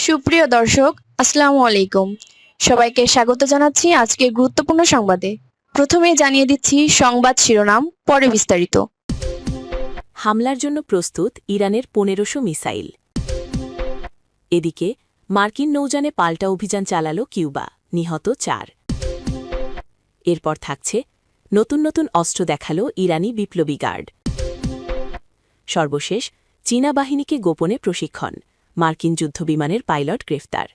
সুপ্রিয় দর্শক, আসসালামু আলাইকুম। সবাইকে স্বাগত জানাচ্ছি আজকের গুরুত্বপূর্ণ সংবাদে। প্রথমেই জানিয়ে দিচ্ছি সংবাদ শিরোনাম, পরে বিস্তারিত। হামলার জন্য প্রস্তুত ইরানের ১৫০০ মিসাইল। এদিকে মার্কিন নৌযানে পাল্টা অভিযান চালাল কিউবা, নিহত ৪। এরপর থাকছে নতুন নতুন অস্ত্র দেখাল ইরানি বিপ্লবী গার্ড। সর্বশেষ চীনা বাহিনীকে গোপনে প্রশিক্ষণ, মার্কিন যুদ্ধবিমানের পাইলট গ্রেফতার।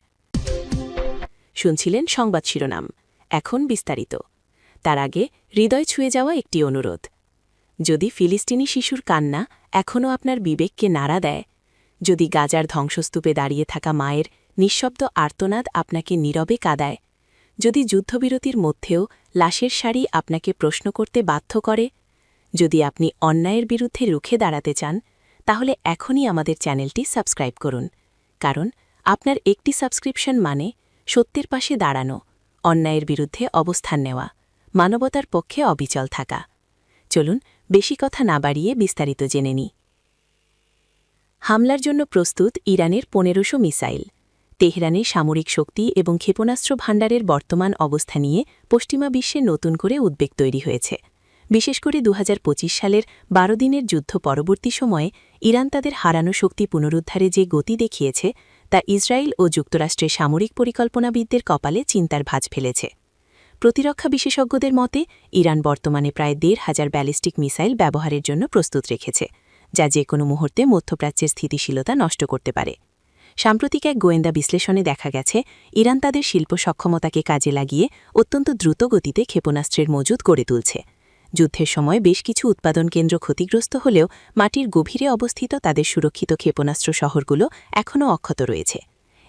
শুনছিলেন সংবাদ শিরোনাম, এখন বিস্তারিত। তার আগে হৃদয় ছুঁয়ে যাওয়া একটি অনুরোধ। যদি ফিলিস্তিনি শিশুর কান্না এখনও আপনার বিবেককে নাড়া দেয়, যদি গাজার ধ্বংসস্তূপে দাঁড়িয়ে থাকা মায়ের নিঃশব্দ আর্তনাদ আপনাকে নীরবে কাঁদায়, যদি যুদ্ধবিরতির মধ্যেও লাশের সারি আপনাকে প্রশ্ন করতে বাধ্য করে, যদি আপনি অন্যায়ের বিরুদ্ধে রুখে দাঁড়াতে চান, তাহলে এখনই আমাদের চ্যানেলটি সাবস্ক্রাইব করুন। কারণ আপনার একটি সাবস্ক্রিপশন মানে সত্যের পাশে দাঁড়ানো, অন্যায়ের বিরুদ্ধে অবস্থান নেওয়া, মানবতার পক্ষে অবিচল থাকা। চলুন বেশি কথা না বাড়িয়ে বিস্তারিত জেনে নিই। হামলার জন্য প্রস্তুত ইরানের ১৫০০ মিসাইল। তেহরানের সামরিক শক্তি এবং ক্ষেপণাস্ত্র ভাণ্ডারের বর্তমান অবস্থা নিয়ে পশ্চিমা বিশ্বে নতুন করে উদ্বেগ তৈরি হয়েছে। বিশেষ করে ২০২৫ সালের ১২ দিনের যুদ্ধ পরবর্তী সময়ে ইরান তাদের হারানো শক্তি পুনরুদ্ধারে যে গতি দেখিয়েছে, তা ইসরায়েল ও যুক্তরাষ্ট্রের সামরিক পরিকল্পনাবিদদের কপালে চিন্তার ভাঁজ ফেলেছে। প্রতিরক্ষা বিশেষজ্ঞদের মতে ইরান বর্তমানে প্রায় ১৫০০ ব্যালিস্টিক মিসাইল ব্যবহারের জন্য প্রস্তুত রেখেছে, যা যে কোনো মুহূর্তে মধ্যপ্রাচ্যের স্থিতিশীলতা নষ্ট করতে পারে। সাম্প্রতিক এক গোয়েন্দা বিশ্লেষণে দেখা গেছে, ইরান তাদের শিল্প সক্ষমতাকে কাজে লাগিয়ে অত্যন্ত দ্রুত গতিতে ক্ষেপণাস্ত্রের মজুদ গড়ে তুলছে। যুদ্ধের সময় বেশ কিছু উৎপাদন কেন্দ্র ক্ষতিগ্রস্ত হলেও মাটির গভীরে অবস্থিত তাদের সুরক্ষিত ক্ষেপণাস্ত্র শহরগুলো এখনও অক্ষত রয়েছে।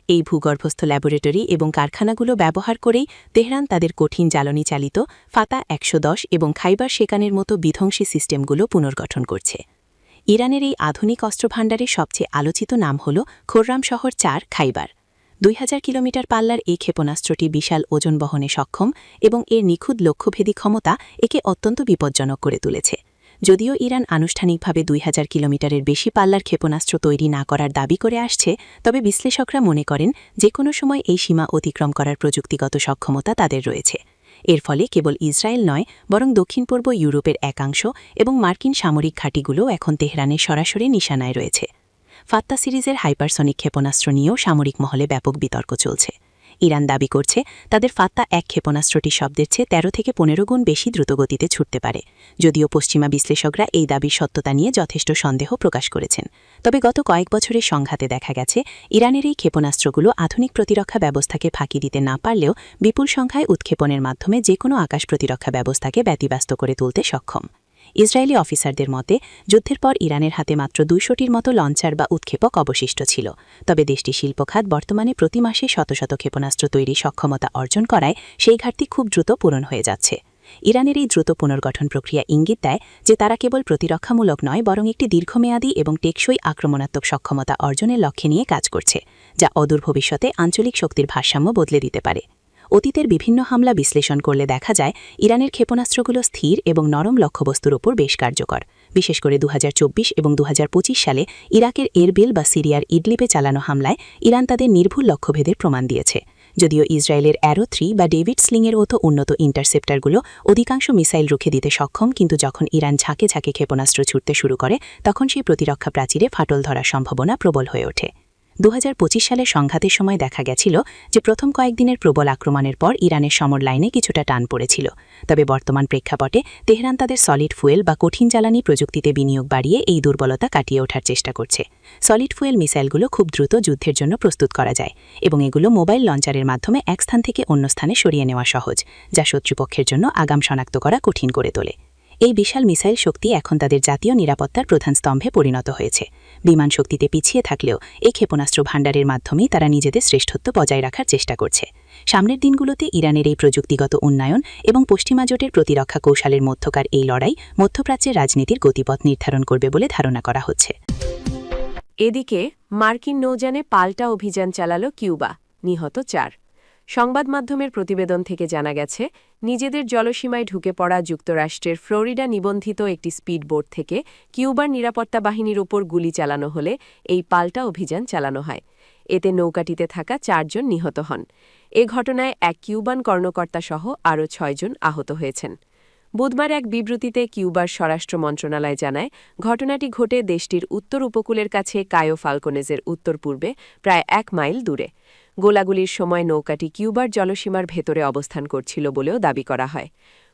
এই ভূগর্ভস্থ ল্যাবরেটরি এবং কারখানাগুলো ব্যবহার করেই তেহরান তাদের কঠিন জ্বালানি চালিত ফাতা ১১০ এবং খাইবার শেকানের মতো বিধ্বংসী সিস্টেমগুলো পুনর্গঠন করছে। ইরানের এই আধুনিক অস্ত্রভাণ্ডারের সবচেয়ে আলোচিত নাম হল খোররাম শহর ৪ খাইবার। ২০০০ কিলোমিটার পাল্লার এই ক্ষেপণাস্ত্রটি বিশাল ওজন বহনে সক্ষম এবং এর নিখুঁত লক্ষ্যভেদী ক্ষমতা একে অত্যন্ত বিপজ্জনক করে তুলেছে। যদিও ইরান আনুষ্ঠানিকভাবে ২০০০ কিলোমিটারের বেশি পাল্লার ক্ষেপণাস্ত্র তৈরি না করার দাবি করে আসছে, তবে বিশ্লেষকরা মনে করেন যে কোনো সময় এই সীমা অতিক্রম করার প্রযুক্তিগত সক্ষমতা তাদের রয়েছে। এর ফলে কেবল ইসরায়েল নয়, বরং দক্ষিণ পূর্ব ইউরোপের একাংশ এবং মার্কিন সামরিক ঘাঁটিগুলো এখন তেহরানের সরাসরি নিশানায় রয়েছে। ফাত্তা সিরিজের হাইপারসনিক ক্ষেপণাস্ত্র নিয়েও সামরিক মহলে ব্যাপক বিতর্ক চলছে। ইরান দাবি করছে তাদের ফাত্তা ১ ক্ষেপণাস্ত্রটি শব্দের চেয়ে ১৩ থেকে ১৫ গুণ বেশি দ্রুতগতিতে ছুটতে পারে। যদিও পশ্চিমা বিশ্লেষকরা এই দাবির সত্যতা নিয়ে যথেষ্ট সন্দেহ প্রকাশ করেছেন। তবে গত কয়েক বছরের সংঘাতে দেখা গেছে, ইরানের এই ক্ষেপণাস্ত্রগুলো আধুনিক প্রতিরক্ষা ব্যবস্থাকে ফাঁকি দিতে না পারলেও বিপুল সংখ্যায় উৎক্ষেপণের মাধ্যমে যে কোনো আকাশ প্রতিরক্ষা ব্যবস্থাকে ব্যতিব্যস্ত করে তুলতে সক্ষম। ইসরায়েলি অফিসারদের মতে যুদ্ধের পর ইরানের হাতে মাত্র ২০০টির মতো লঞ্চার বা উৎক্ষেপক অবশিষ্ট ছিল। তবে দেশটির শিল্পখাত বর্তমানে প্রতি মাসে শত শত ক্ষেপণাস্ত্র তৈরির সক্ষমতা অর্জন করায় সেই ঘাটতি খুব দ্রুত পূরণ হয়ে যাচ্ছে। ইরানের এই দ্রুত পুনর্গঠন প্রক্রিয়া ইঙ্গিত দেয় যে তারা কেবল প্রতিরক্ষামূলক নয়, বরং একটি দীর্ঘমেয়াদী এবং টেকসই আক্রমণাত্মক সক্ষমতা অর্জনের লক্ষ্যে নিয়ে কাজ করছে, যা অদূর ভবিষ্যতে আঞ্চলিক শক্তির ভারসাম্য বদলে দিতে পারে। অতীতের বিভিন্ন হামলা বিশ্লেষণ করলে দেখা যায় ইরানের ক্ষেপণাস্ত্রগুলো স্থির এবং নরম লক্ষ্যবস্তুর ওপর বেশ কার্যকর। বিশেষ করে ২০২৪ এবং ২০২৫ সালে ইরাকের এরবিল বা সিরিয়ার ইডলিবে চালানো হামলায় ইরান তাদের নির্ভুল লক্ষ্যভেদের প্রমাণ দিয়েছে। যদিও ইসরায়েলের অ্যারো ৩ বা ডেভিড স্লিংয়ের মতো উন্নত ইন্টারসেপ্টারগুলো অধিকাংশ মিসাইল রুখে দিতে সক্ষম, কিন্তু যখন ইরান ঝাঁকে ঝাঁকে ক্ষেপণাস্ত্র ছুটতে শুরু করে তখন সেই প্রতিরক্ষা প্রাচীরে ফাটল ধরার সম্ভাবনা প্রবল হয়ে ওঠে। ২০২৫ সালের সংঘাতের সময় দেখা গেছিল যে প্রথম কয়েকদিনের প্রবল আক্রমণের পর ইরানের সমর লাইনে কিছুটা টান পড়েছিল। তবে বর্তমান প্রেক্ষাপটে তেহরান তাদের সলিড ফুয়েল বা কঠিন জ্বালানি প্রযুক্তিতে বিনিয়োগ বাড়িয়ে এই দুর্বলতা কাটিয়ে ওঠার চেষ্টা করছে। সলিড ফুয়েল মিসাইলগুলো খুব দ্রুত যুদ্ধের জন্য প্রস্তুত করা যায় এবং এগুলো মোবাইল লঞ্চারের মাধ্যমে এক স্থান থেকে অন্য স্থানে সরিয়ে নেওয়া সহজ, যা শত্রুপক্ষের জন্য আগাম শনাক্ত করা কঠিন করে তোলে। এই বিশাল মিসাইল শক্তি এখন তাদের জাতীয় নিরাপত্তার প্রধান স্তম্ভে পরিণত হয়েছে। বিমান শক্তিতে পিছিয়ে থাকলেও এই ক্ষেপণাস্ত্র ভাণ্ডারের মাধ্যমেই তারা নিজেদের শ্রেষ্ঠত্ব বজায় রাখার চেষ্টা করছে। সামনের দিনগুলোতে ইরানের এই প্রযুক্তিগত উন্নয়ন এবং পশ্চিমা জোটের প্রতিরক্ষা কৌশলের মধ্যকার এই লড়াই মধ্যপ্রাচ্যের রাজনীতির গতিপথ নির্ধারণ করবে বলে ধারণা করা হচ্ছে। এদিকে মার্কিন নৌযানে পাল্টা অভিযান চালাল কিউবা, নিহত ৪। সংবাদ মাধ্যমের প্রতিবেদন থেকে জানা গেছে, নিজেদের জলসীমায় ঢুকে পড়া যুক্তরাষ্ট্রের ফ্লোরিডা নিবন্ধিত একটি স্পিডবোট থেকে কিউবার নিরাপত্তা বাহিনীর ওপর গুলি চালানো হলে এই পাল্টা অভিযান চালানো হয়। এতে নৌকাটিতে থাকা 4 জন নিহত হন। এ ঘটনায় এক কিউবান কর্মকর্তাসহ আরও 6 জন আহত হয়েছেন। বুধবার এক বিবৃতিতে কিউবার স্বরাষ্ট্র মন্ত্রণালয় জানায়, ঘটনাটি ঘটে দেশটির উত্তর উপকূলের কাছে কায়ো ফালকোনেজের উত্তর-পূর্বে প্রায় 1 মাইল দূরে। গোলাগুলির সময় নৌকাটি কিউবার জলসীমার ভেতরে অবস্থান করছিল বলেও দাবি করা হয়।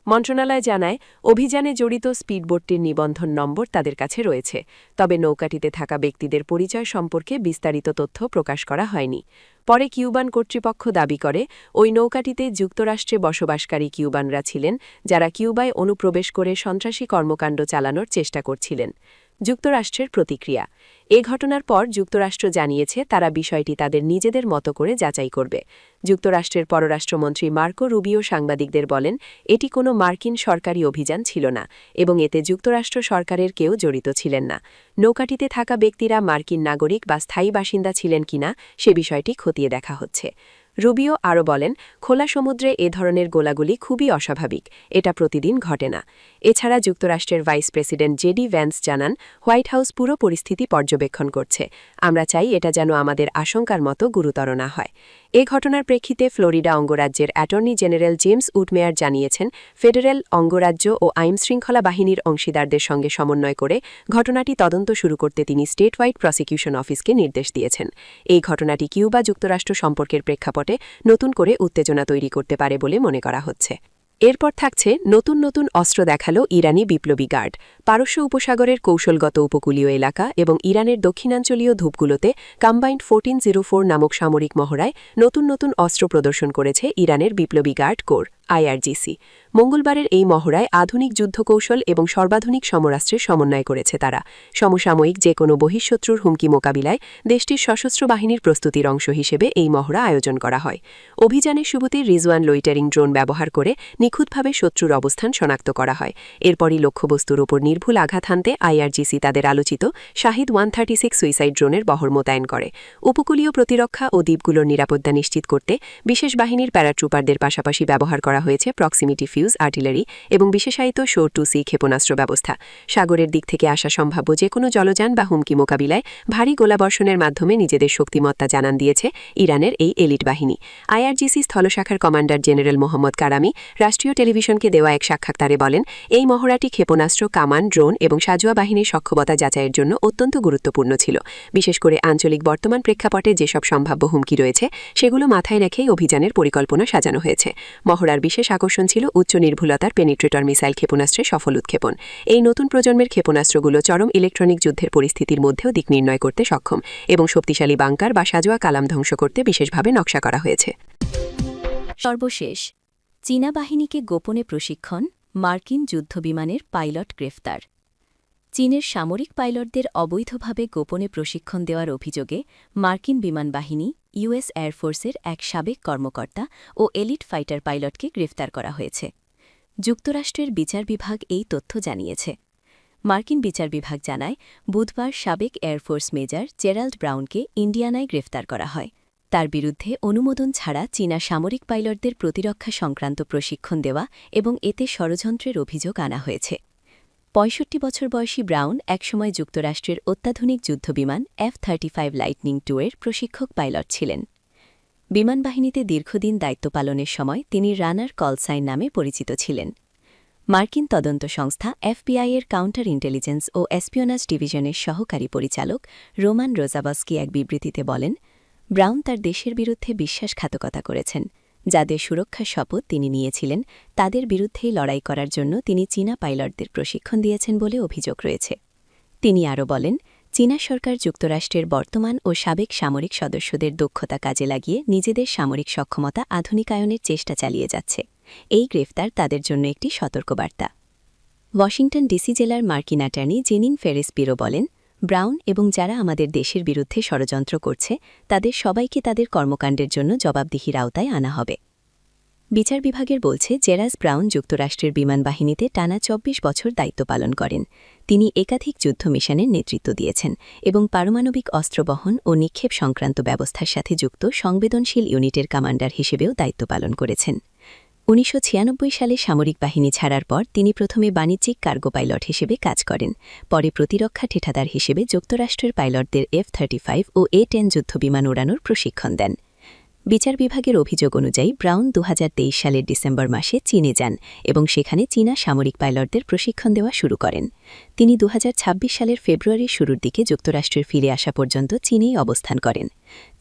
মন্ত্রণালয় জানায়, অভিযানে জড়িত স্পিডবোটটির নিবন্ধন নম্বর তাদের কাছে রয়েছে, তবে নৌকাটিতে থাকা ব্যক্তিদের পরিচয় সম্পর্কে বিস্তারিত তথ্য প্রকাশ করা হয়নি। পরে কিউবান কর্তৃপক্ষ দাবি করে, ওই নৌকাটিতে যুক্তরাষ্ট্রে বসবাসকারী কিউবানরা ছিলেন, যারা কিউবায় অনুপ্রবেশ করে সন্ত্রাসী কর্মকাণ্ড চালানোর চেষ্টা করছিলেন। যুক্তরাষ্ট্রের প্রতিক্রিয়া। এ ঘটনার পর যুক্তরাষ্ট্র জানিয়েছে তারা বিষয়টি তাদের নিজেদের মতো করে যাচাই করবে। যুক্তরাষ্ট্রের পররাষ্ট্রমন্ত্রী মার্কো রুবিও সাংবাদিকদের বলেন, এটি কোনো মার্কিন সরকারি অভিযান ছিল না এবং এতে যুক্তরাষ্ট্র সরকারের কেউ জড়িত ছিলেন না। নৌকাটিতে থাকা ব্যক্তিরা মার্কিন নাগরিক বা স্থায়ী বাসিন্দা ছিলেন কিনা সে বিষয়টি খতিয়ে দেখা হচ্ছে। রুবিও আরও বলেন, খোলা সমুদ্রে এ ধরনের গোলাগুলি খুবই অস্বাভাবিক, এটা প্রতিদিন ঘটে না। এছাড়া যুক্তরাষ্ট্রের ভাইস প্রেসিডেন্ট জেডি ভ্যান্স জানান, হোয়াইট হাউস পুরো পরিস্থিতি পর্যবেক্ষণ করছে। আমরা চাই এটা যেন আমাদের আশঙ্কার মতো গুরুতর না হয়। এ ঘটনার প্রেক্ষিতে ফ্লোরিডা অঙ্গরাজ্যের অ্যাটর্নি জেনারেল জেমস উডমেয়ার জানিয়েছেন, ফেডারেল অঙ্গরাজ্য ও আইনশৃঙ্খলা বাহিনীর অংশীদারদের সঙ্গে সমন্বয় করে ঘটনাটি তদন্ত শুরু করতে তিনি স্টেট ওয়াইড প্রসিকিউশন অফিসকে নির্দেশ দিয়েছেন। এই ঘটনাটি কিউবা যুক্তরাষ্ট্র সম্পর্কের প্রেক্ষাপটে নতুন করে উত্তেজনা তৈরি করতে পারে বলে মনে করা হচ্ছে। এরপর থাকছে নতুন নতুন অস্ত্র দেখালো ইরানি বিপ্লবী গার্ড। পারস্য উপসাগরের কৌশলগত উপকূলীয় এলাকা এবং ইরানের দক্ষিণাঞ্চলীয় ধূপগুলোতে কম্বাইন্ড 1404 নামক সামরিক মহড়ায় নতুন নতুন অস্ত্র প্রদর্শন করেছে ইরানের বিপ্লবী গার্ড কোর IRGC। মঙ্গলবারের এই মহড়ায় আধুনিক যুদ্ধকৌশল এবং সর্বাধুনিক সমরাস্ত্রের সমন্বয় করেছে তারা। সমসাময়িক যে কোনো বহিঃশত্রুর হুমকি মোকাবিলায় দেশটির সশস্ত্র বাহিনীর প্রস্তুতির অংশ হিসেবে এই মহড়া আয়োজন করা হয়। অভিযানের শুরুতে রিজওয়ান লোইটারিং ড্রোন ব্যবহার করে নিখুঁতভাবে শত্রুর অবস্থান শনাক্ত করা হয়। এরপরই লক্ষ্যবস্তুর ওপর নির্ভুল আঘাত হানতে IRGC তাদের আলোচিত শাহিদ 136 সুইসাইড ড্রোনের বহর মোতায়েন করে। উপকূলীয় প্রতিরক্ষা ও দ্বীপগুলোর নিরাপত্তা নিশ্চিত করতে বিশেষ বাহিনীর প্যারাট্রুপারদের পাশাপাশি ব্যবহার করা হয়েছে প্রক্সিমিটি ফিউজ আর্টিলারি এবং বিশেষায়িত শো 2C ক্ষেপণাস্ত্র ব্যবস্থা। সাগরের দিক থেকে আসা সম্ভাব্য যে কোনো জলযান বা হুমকি মোকাবিলায় ভারী গোলাবর্ষণের মাধ্যমে নিজেদের শক্তিমত্তা জানান দিয়েছে ইরানের এই এলিট বাহিনী। IRGC স্থলশাখার কমান্ডার জেনারেল মোহাম্মদ কারামি রাষ্ট্রীয় টেলিভিশনকে দেওয়া এক সাক্ষাৎকারে বলেন, এই মহড়াটি ক্ষেপণাস্ত্র, কামান, ড্রোন এবং সাজোয়া বাহিনীর সক্ষমতা যাচাইয়ের জন্য অত্যন্ত গুরুত্বপূর্ণ ছিল। বিশেষ করে আঞ্চলিক বর্তমান প্রেক্ষাপটে যেসব সম্ভাব্য হুমকি রয়েছে সেগুলো মাথায় রেখেই অভিযানের পরিকল্পনা সাজানো হয়েছে। মহড়ার বিশেষ আকর্ষণ ছিল উচ্চ নির্ভুলতার পেনিট্রেটর মিসাইল ক্ষেপণাস্ত্রের সফল উৎক্ষেপণ। এই নতুন প্রজন্মের ক্ষেপণাস্ত্রগুলো চরম ইলেকট্রনিক যুদ্ধের পরিস্থিতির মধ্যেও দিক নির্ণয় করতে সক্ষম এবং শক্তিশালী বাংকার বা সাজোয়া কালাম ধ্বংস করতে বিশেষভাবে নকশা করা হয়েছে। সর্বশেষ, চীনা বাহিনীকে গোপনে প্রশিক্ষণ, মার্কিন যুদ্ধবিমানের পাইলট গ্রেফতার। চীনের সামরিক পাইলটদের অবৈধভাবে গোপনে প্রশিক্ষণ দেওয়ার অভিযোগে মার্কিন বিমান বাহিনী, US এয়ারফোর্সের এক সাবেক কর্মকর্তা ও এলিট ফাইটার পাইলটকে গ্রেফতার করা হয়েছে। যুক্তরাষ্ট্রের বিচার বিভাগ এই তথ্য জানিয়েছে। মার্কিন বিচার বিভাগ জানায়, বুধবার সাবেক এয়ারফোর্স মেজর জেরাল্ড ব্রাউনকে ইন্ডিয়ানায় গ্রেফতার করা হয়। তার বিরুদ্ধে অনুমোদন ছাড়া চীনা সামরিক পাইলটদের প্রতিরক্ষা সংক্রান্ত প্রশিক্ষণ দেওয়া এবং এতে ষড়যন্ত্রের অভিযোগ আনা হয়েছে। ৬৫ বছর বয়সী ব্রাউন একসময় যুক্তরাষ্ট্রের অত্যাধুনিক যুদ্ধবিমান F-35 লাইটনিং II এর প্রশিক্ষক পাইলট ছিলেন। বিমানবাহিনীতে দীর্ঘদিন দায়িত্ব পালনের সময় তিনি রানার কলসাইন নামে পরিচিত ছিলেন। মার্কিন তদন্ত সংস্থা FBI এর কাউন্টার ইন্টেলিজেন্স ও এসপিওনাজ ডিভিশনের সহকারী পরিচালক রোমান রোজাবস্কি এক বিবৃতিতে বলেন, ব্রাউন তার দেশের বিরুদ্ধে বিশ্বাসঘাতকতা করেছেন। যাদের সুরক্ষার শপথ তিনি নিয়েছিলেন তাদের বিরুদ্ধেই লড়াই করার জন্য তিনি চীনা পাইলটদের প্রশিক্ষণ দিয়েছেন বলে অভিযোগ রয়েছে। তিনি আরও বলেন, চীনা সরকার যুক্তরাষ্ট্রের বর্তমান ও সাবেক সামরিক সদস্যদের দক্ষতা কাজে লাগিয়ে নিজেদের সামরিক সক্ষমতা আধুনিকায়নের চেষ্টা চালিয়ে যাচ্ছে। এই গ্রেফতার তাদের জন্য একটি সতর্কবার্তা। ওয়াশিংটন ডিসি জেলার মার্কিন অ্যাটর্নি জেনিন ফেরেস পিরো বলেন, ব্রাউন এবং যারা আমাদের দেশের বিরুদ্ধে ষড়যন্ত্র করছে তাদের সবাইকে তাদের কর্মকাণ্ডের জন্য জবাবদিহির আওতায় আনা হবে। বিচার বিভাগের বলছে, জেরাস ব্রাউন যুক্তরাষ্ট্রের বিমান বাহিনীতে টানা ২৪ বছর দায়িত্ব পালন করেন। তিনি একাধিক যুদ্ধ মিশনের নেতৃত্ব দিয়েছেন এবং পারমাণবিক অস্ত্র বহন ও নিক্ষেপ সংক্রান্ত ব্যবস্থার সাথে যুক্ত সংবেদনশীল ইউনিটের কমান্ডার হিসেবেও দায়িত্ব পালন করেছেন। 1996 সালে সামরিক বাহিনী ছাড়ার পর তিনি প্রথমে বাণিজ্যিক কার্গো পাইলট হিসেবে কাজ করেন, পরে প্রতিরক্ষা ঠিকাদার হিসেবে যুক্তরাষ্ট্রের পাইলটদের F-35 ও A-10 যুদ্ধবিমান ওড়ানোর প্রশিক্ষণ দেন। বিচার বিভাগের অভিযোগ অনুযায়ী ব্রাউন 2023 সালের ডিসেম্বর মাসে চীনে যান এবং সেখানে চীনা সামরিক পাইলটদের প্রশিক্ষণ দেওয়া শুরু করেন। তিনি 2026 সালের ফেব্রুয়ারির শুরুর দিকে যুক্তরাষ্ট্রে ফিরে আসা পর্যন্ত চীনেই অবস্থান করেন।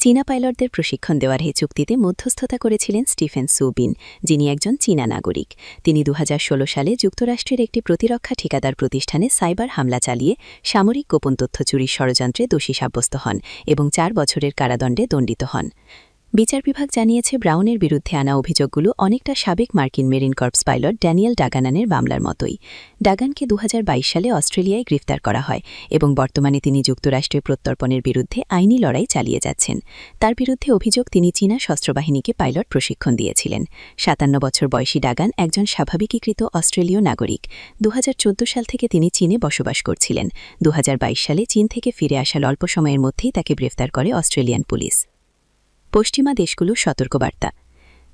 চীনা পাইলটদের প্রশিক্ষণ দেওয়ার এই চুক্তিতে মধ্যস্থতা করেছিলেন স্টিফেন সু বিন, যিনি একজন চীনা নাগরিক। তিনি 2016 সালে যুক্তরাষ্ট্রের একটি প্রতিরক্ষা ঠিকাদার প্রতিষ্ঠানে সাইবার হামলা চালিয়ে সামরিক গোপন তথ্য চুরির ষড়যন্ত্রে দোষী সাব্যস্ত হন এবং 4 বছরের কারাদণ্ডে দণ্ডিত হন। বিচার বিভাগ জানিয়েছে ব্রাউনের বিরুদ্ধে আনা অভিযোগগুলো অনেকটা সাবেক মার্কিন মেরিন কর্পস পাইলট ড্যানিয়েল ডাগানানের মামলার মতোই। ডাগানকে 2022 সালে অস্ট্রেলিয়ায় গ্রেফতার করা হয় এবং বর্তমানে তিনি যুক্তরাষ্ট্রে প্রত্যর্পণের বিরুদ্ধে আইনি লড়াই চালিয়ে যাচ্ছেন। তার বিরুদ্ধে অভিযোগ তিনি চীনা সশস্ত্রবাহিনীকে পাইলট প্রশিক্ষণ দিয়েছিলেন। 57 বছর বয়সী ডাগান একজন স্বাভাবিকীকৃত অস্ট্রেলীয় নাগরিক। 2014 সাল থেকে তিনি চীনে বসবাস করছিলেন। 2022 সালে চীন থেকে ফিরে আসার অল্প সময়ের মধ্যেই তাকে গ্রেফতার করে অস্ট্রেলিয়ান পুলিশ। পশ্চিমা দেশগুলো সতর্কবার্তা।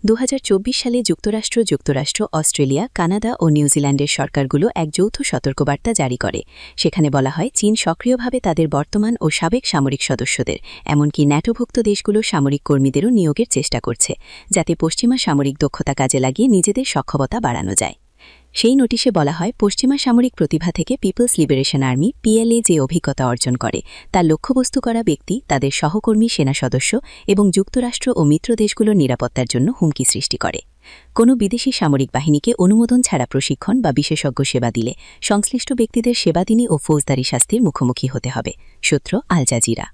2024 সালে যুক্তরাষ্ট্র, অস্ট্রেলিয়া, কানাডা ও নিউজিল্যান্ডের সরকারগুলো এক যৌথ সতর্কবার্তা জারি করে। সেখানে বলা হয় চীন সক্রিয়ভাবে তাদের বর্তমান ও সাবেক সামরিক সদস্যদের, এমনকি ন্যাটোভুক্ত দেশগুলো সামরিক কর্মীদেরও নিয়োগের চেষ্টা করছে, যাতে পশ্চিমা সামরিক দক্ষতা কাজে লাগিয়ে নিজেদের সক্ষমতা বাড়ানো যায়। সেই নোটিশে বলা হয় পশ্চিমা সামরিক প্রতিভা থেকে পিপলস লিবারেশন আর্মি PLA যে অভিজ্ঞতা অর্জন করে তার লক্ষ্যবস্তু করা ব্যক্তি, তাদের সহকর্মী, সেনা সদস্য এবং যুক্তরাষ্ট্র ও মিত্র দেশগুলোর নিরাপত্তার জন্য হুমকি সৃষ্টি করে। কোনো বিদেশি সামরিক বাহিনীকে অনুমোদন ছাড়া প্রশিক্ষণ বা বিশেষজ্ঞ সেবা দিলে সংশ্লিষ্ট ব্যক্তিদের সেবাদিনী ও ফৌজদারি শাস্তির মুখোমুখি হতে হবে। সূত্র আল জাজিরা।